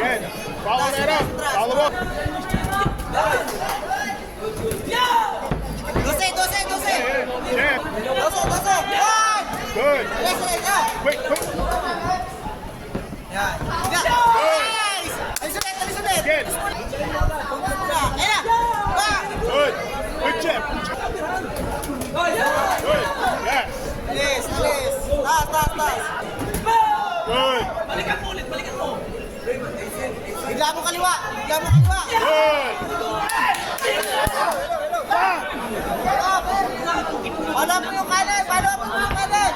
Good. Follow that up. Follow up. 12. Jab. 12. Yan! Good. Quick, quick. Yan. Nice! Alis ulit. Again. Ayan na! Ba! Good. Good jab. Good. Yes. Alis. Taas. Good. Balikan mo. Bigla mo kaliwa. Good. Paano mo yung kanan?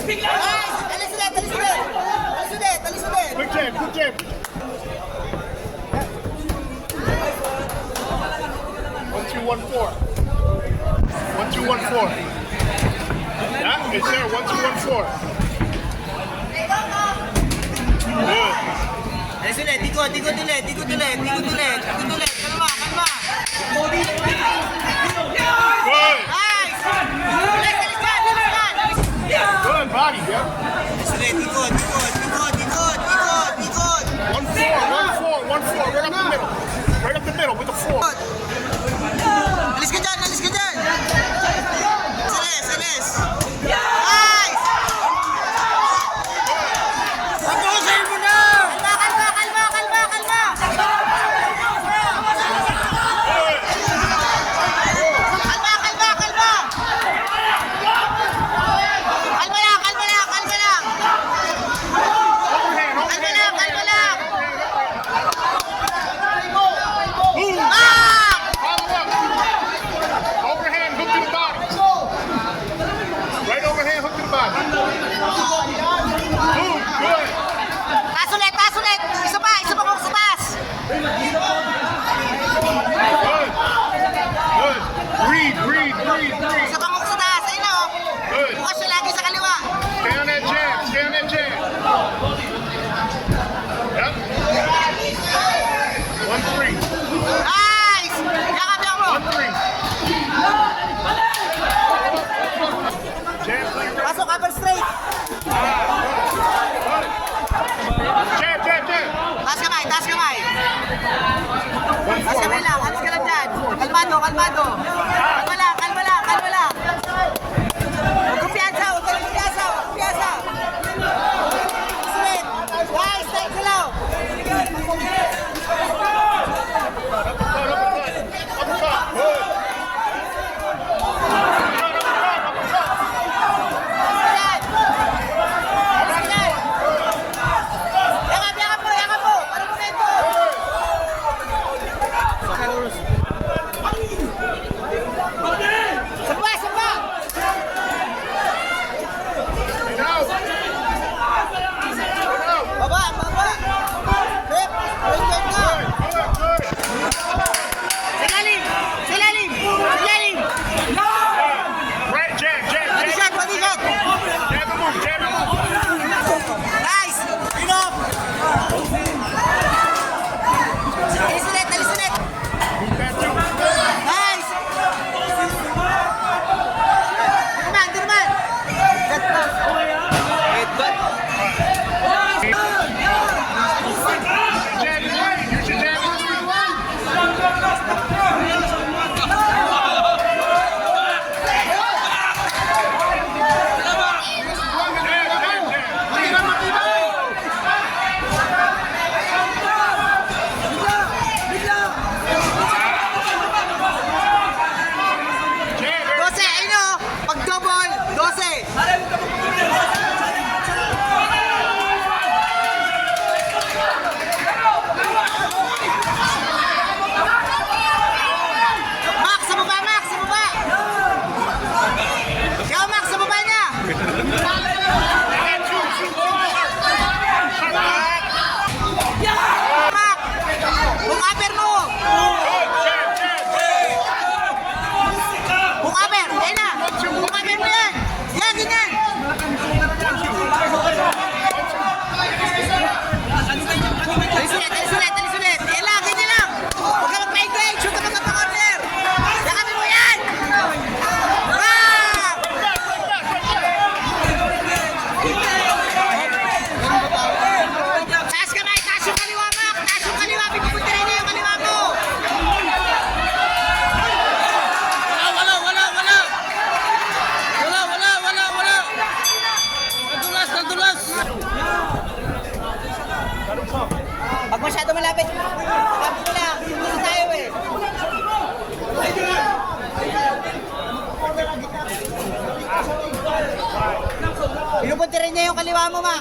Nice! Alis ulit. Good jab. 1-2-1-4. 1-2-1-4. Yeah, it's there. 1-2-1-4. Good. Alis ulit. Ikot ulit. Kalma. Good. Nice! Alis dyan. Good body, yeah. Alis ulit. Ikot. 1-4. Right up the middle with the 4. Alis ka dyan. Alis. Nice! Pag-uusay mo na! Kalma! Kalma lang! Boom. Ah! Follow up. Overhand hook to the body. Right overhand hook to the body. Boom. Good. Taas ulit! Isa pa kung sa taas! Good. Breathe. Isa pa kung sa taas! Ayun na oh! Good. Bukas siya lagi sa kaliwa! Stay on that jab. Yep. 1-3. Nice! Yakap mo! 1-3. Jab. Pasok, upper straight! Jab. Taas kamay! Taas kamay lang! Alis ka lang dyan! Kalmado! Kalma lang! Huwag kumpiyansa! Straight! Nice! Straight ka lang! Uppercut. Good. Yakap mo! Para momento! kaliwa mo, ma.